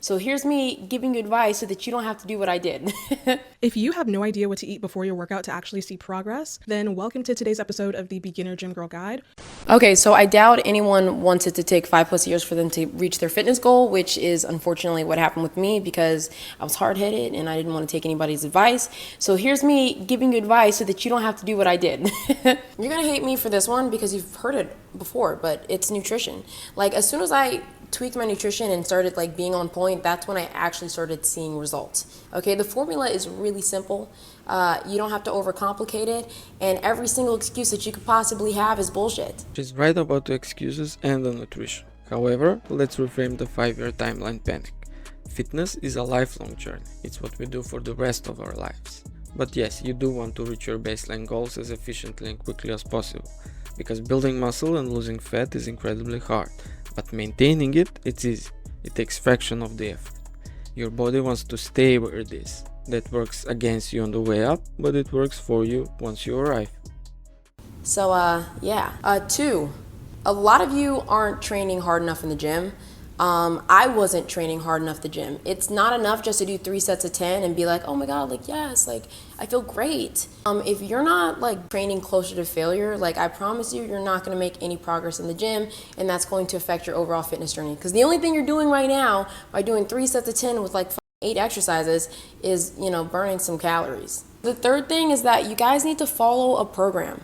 So here's me giving you advice so that you don't have to do what I did. If you have no idea what to eat before your workout to actually see progress, then welcome to today's episode of the Beginner Gym Girl Guide. Okay, so I doubt anyone wants it to take 5+ years for them to reach their fitness goal, which is unfortunately what happened with me because I was hard-headed and I didn't want to take anybody's advice. So here's me giving you advice so that you don't have to do what I did. You're gonna hate me for this one because you've heard it before, but it's nutrition. Like, as soon as I tweaked my nutrition and started being on point, that's when I actually started seeing results. Okay, the formula is really simple. You don't have to overcomplicate it, and every single excuse that you could possibly have is bullshit. She's right about the excuses and the nutrition. However, let's reframe the 5-year timeline panic. Fitness is a lifelong journey. It's what we do for the rest of our lives. But yes, you do want to reach your baseline goals as efficiently and quickly as possible, because building muscle and losing fat is incredibly hard. But maintaining it, it's easy. It takes fraction of the effort. Your body wants to stay where it is. That works against you on the way up, but it works for you once you arrive. So, two, a lot of you aren't training hard enough in the gym. I wasn't training hard enough at the gym. It's not enough just to do 3 sets of 10 and be like, oh my God, yes, I feel great. If you're not training closer to failure, I promise you're not gonna make any progress in the gym, and that's going to affect your overall fitness journey. Because the only thing you're doing right now by doing 3 sets of 10 with 8 exercises is, burning some calories. The third thing is that you guys need to follow a program.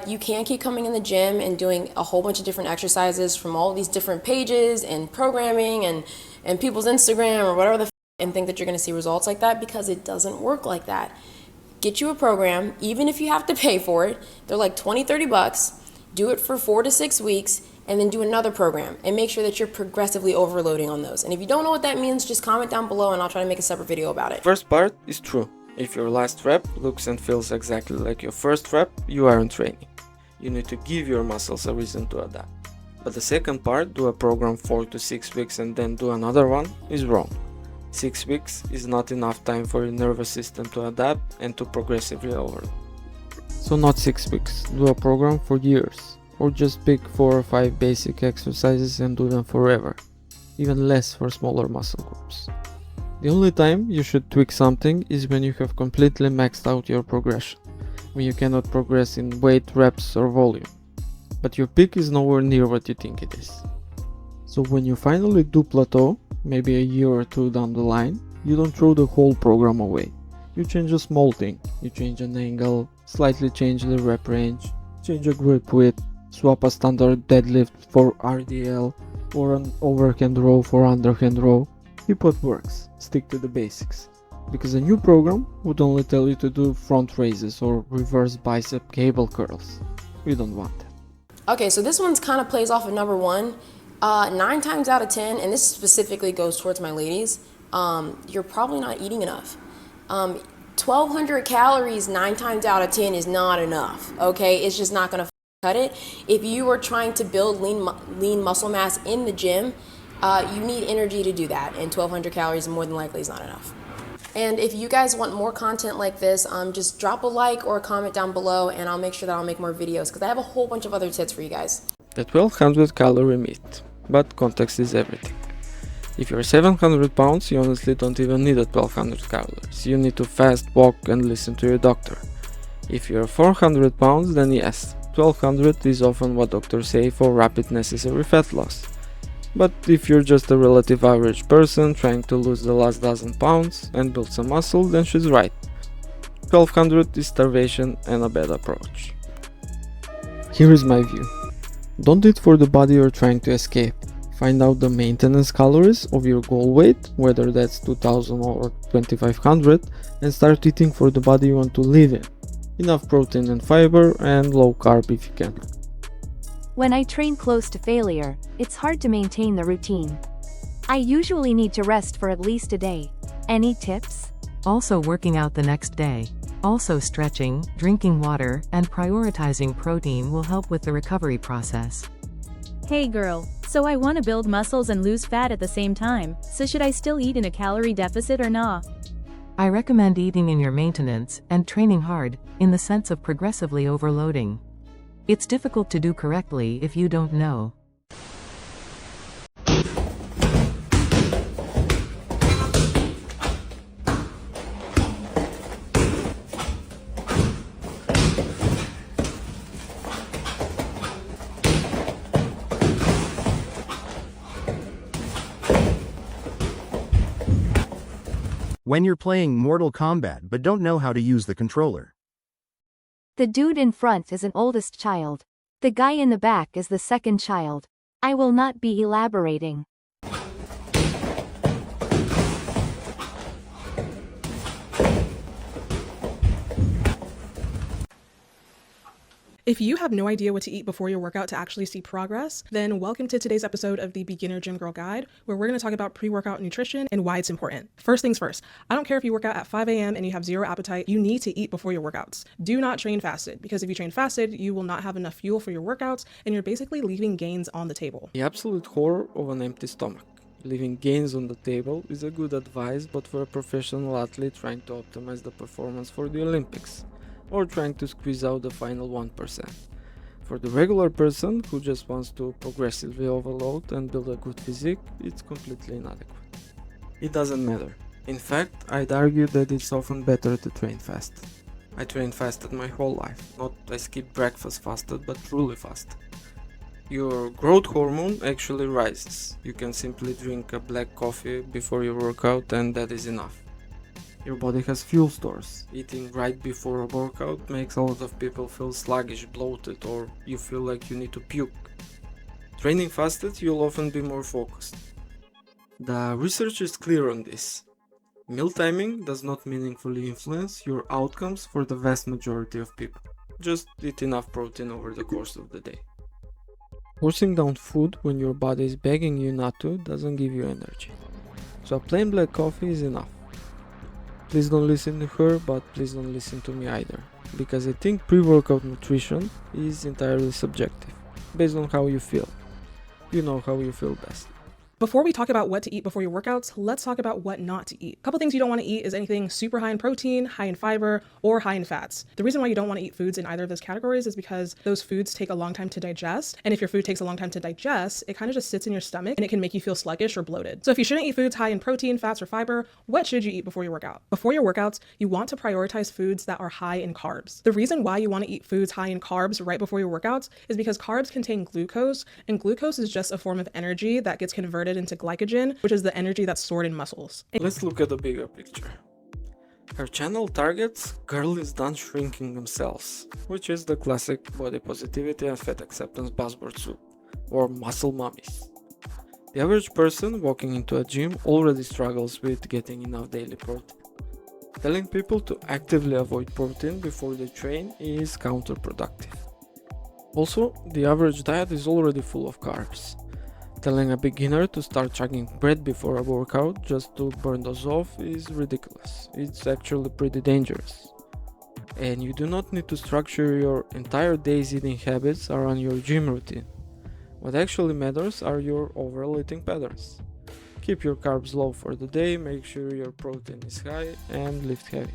You can't keep coming in the gym and doing a whole bunch of different exercises from all these different pages and programming and people's Instagram or whatever and think that you're gonna see results like that, because it doesn't work like that. Get you a program, even if you have to pay for it. They're like $20-30. Do it for 4 to 6 weeks, and then do another program and make sure that you're progressively overloading on those. And if you don't know what that means, just comment down below and I'll try to make a separate video about it. First part is true. If your last rep looks and feels exactly like your first rep, you aren't training. You need to give your muscles a reason to adapt. But the second part, do a program 4 to 6 weeks and then do another one, is wrong. 6 weeks is not enough time for your nervous system to adapt and to progressively overload. So not 6 weeks, do a program for years. Or just pick 4 or 5 basic exercises and do them forever. Even less for smaller muscle groups. The only time you should tweak something is when you have completely maxed out your progression, when you cannot progress in weight, reps or volume, but your peak is nowhere near what you think it is. So when you finally do plateau, maybe a year or 2 down the line, you don't throw the whole program away. You change a small thing, you change an angle, slightly change the rep range, change a grip width, swap a standard deadlift for RDL or an overhand row for underhand row. Keep what works, stick to the basics, because a new program would only tell you to do front raises or reverse bicep cable curls. We don't want that. Okay, so this one's kind of plays off of number 1. 9 times out of 10, and this specifically goes towards my ladies, you're probably not eating enough. 1,200 calories 9 times out of 10 is not enough, okay? It's just not gonna cut it. If you are trying to build lean muscle mass in the gym, you need energy to do that, and 1,200 calories more than likely is not enough. And if you guys want more content like this, just drop a like or a comment down below, and I'll make sure that I'll make more videos, because I have a whole bunch of other tips for you guys. The 1200 calorie myth, but context is everything. If you're 700 pounds, you honestly don't even need a 1200 calories. You need to fast, walk and listen to your doctor. If you're 400 pounds, then yes, 1200 is often what doctors say for rapid necessary fat loss. But if you're just a relative average person trying to lose the last dozen pounds and build some muscle, then she's right. 1200 is starvation and a bad approach. Here is my view. Don't eat for the body you're trying to escape. Find out the maintenance calories of your goal weight, whether that's 2000 or 2500, and start eating for the body you want to live in. Enough protein and fiber, and low carb if you can. When I train close to failure, it's hard to maintain the routine. I usually need to rest for at least a day. Any tips? Also working out the next day. Also stretching, drinking water, and prioritizing protein will help with the recovery process. Hey girl, so I want to build muscles and lose fat at the same time, so should I still eat in a calorie deficit or nah? I recommend eating in your maintenance and training hard, in the sense of progressively overloading. It's difficult to do correctly if you don't know. When you're playing Mortal Kombat but don't know how to use the controller. The dude in front is an oldest child. The guy in the back is the second child. I will not be elaborating. If you have no idea what to eat before your workout to actually see progress, then welcome to today's episode of the Beginner Gym Girl Guide, where we're going to talk about pre-workout nutrition and why it's important. First things first, I don't care if you work out at 5 a.m. and you have zero appetite, you need to eat before your workouts. Do not train fasted, because if you train fasted, you will not have enough fuel for your workouts, and you're basically leaving gains on the table. The absolute horror of an empty stomach. Leaving gains on the table is a good advice, but for a professional athlete trying to optimize the performance for the Olympics, or trying to squeeze out the final 1%. For the regular person who just wants to progressively overload and build a good physique, it's completely inadequate. It doesn't matter. In fact, I'd argue that it's often better to train fast. I trained fasted my whole life, not I skipped breakfast fasted, but truly fasted. Your growth hormone actually rises. You can simply drink a black coffee before your workout and that is enough. Your body has fuel stores. Eating right before a workout makes a lot of people feel sluggish, bloated, or you feel like you need to puke. Training fasted, you'll often be more focused. The research is clear on this. Meal timing does not meaningfully influence your outcomes for the vast majority of people. Just eat enough protein over the course of the day. Forcing down food when your body is begging you not to doesn't give you energy. So a plain black coffee is enough. Please don't listen to her, but please don't listen to me either, because I think pre-workout nutrition is entirely subjective, based on how you feel. You know how you feel best. Before we talk about what to eat before your workouts, let's talk about what not to eat. A couple things you don't want to eat is anything super high in protein, high in fiber, or high in fats. The reason why you don't want to eat foods in either of those categories is because those foods take a long time to digest. And if your food takes a long time to digest, it kind of just sits in your stomach and it can make you feel sluggish or bloated. So if you shouldn't eat foods high in protein, fats, or fiber, what should you eat before your workout? Before your workouts, you want to prioritize foods that are high in carbs. The reason why you want to eat foods high in carbs right before your workouts is because carbs contain glucose, and glucose is just a form of energy that gets converted into glycogen, which is the energy that's stored in muscles. Let's look at the bigger picture. Her channel targets girl is done shrinking themselves, which is the classic body positivity and fat acceptance buzzword soup, or muscle mummies. The average person walking into a gym already struggles with getting enough daily protein. Telling people to actively avoid protein before they train is counterproductive. Also, the average diet is already full of carbs. Telling a beginner to start chugging bread before a workout just to burn those off is ridiculous. It's actually pretty dangerous. And you do not need to structure your entire day's eating habits around your gym routine. What actually matters are your overall eating patterns. Keep your carbs low for the day, make sure your protein is high, and lift heavy.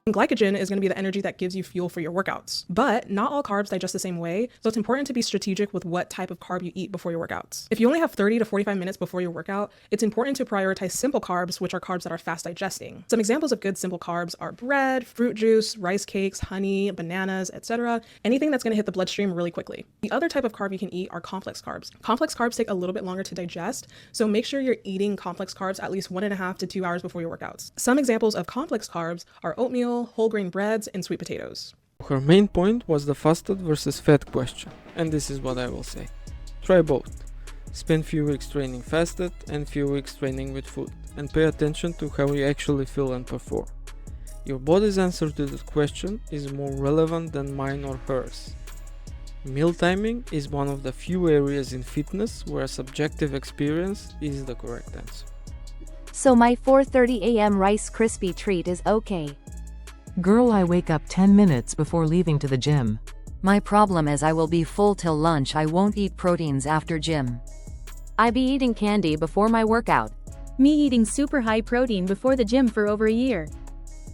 Glycogen is going to be the energy that gives you fuel for your workouts. But not all carbs digest the same way, so it's important to be strategic with what type of carb you eat before your workouts. If you only have 30 to 45 minutes before your workout, it's important to prioritize simple carbs, which are carbs that are fast digesting. Some examples of good simple carbs are bread, fruit juice, rice cakes, honey, bananas, etc. Anything that's going to hit the bloodstream really quickly. The other type of carb you can eat are complex carbs. Complex carbs take a little bit longer to digest, so make sure you're eating complex carbs at least 1.5 to 2 hours before your workouts. Some examples of complex carbs are oatmeal, whole grain breads, and sweet potatoes. Her main point was the fasted versus fat question, and this is what I will say. Try both. Spend few weeks training fasted and few weeks training with food, and pay attention to how you actually feel and perform. Your body's answer to this question is more relevant than mine or hers. Meal timing is one of the few areas in fitness where subjective experience is the correct answer. So my 4:30 a.m. Rice Krispie treat is okay. Girl, I wake up 10 minutes before leaving to the gym. My problem is I will be full till lunch. I won't eat proteins after gym. I be eating candy before my workout. Me eating super high protein before the gym for over a year.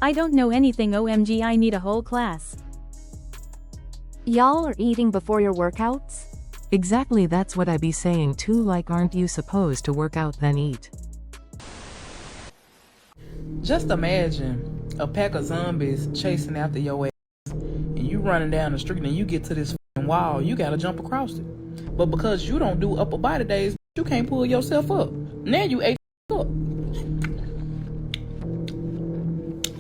I don't know anything. OMG, I need a whole class. Y'all are eating before your workouts? Exactly, that's what I be saying too, like aren't you supposed to work out then eat? Just imagine a pack of zombies chasing after your ass, and you running down the street and you get to this wall, you gotta jump across it. But because you don't do upper body days, you can't pull yourself up. Now you ate up.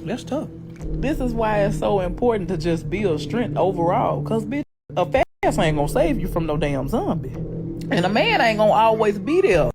That's tough. This is why it's so important to just build strength overall. Cause bitch, a fat ass ain't gonna save you from no damn zombie. And a man ain't gonna always be there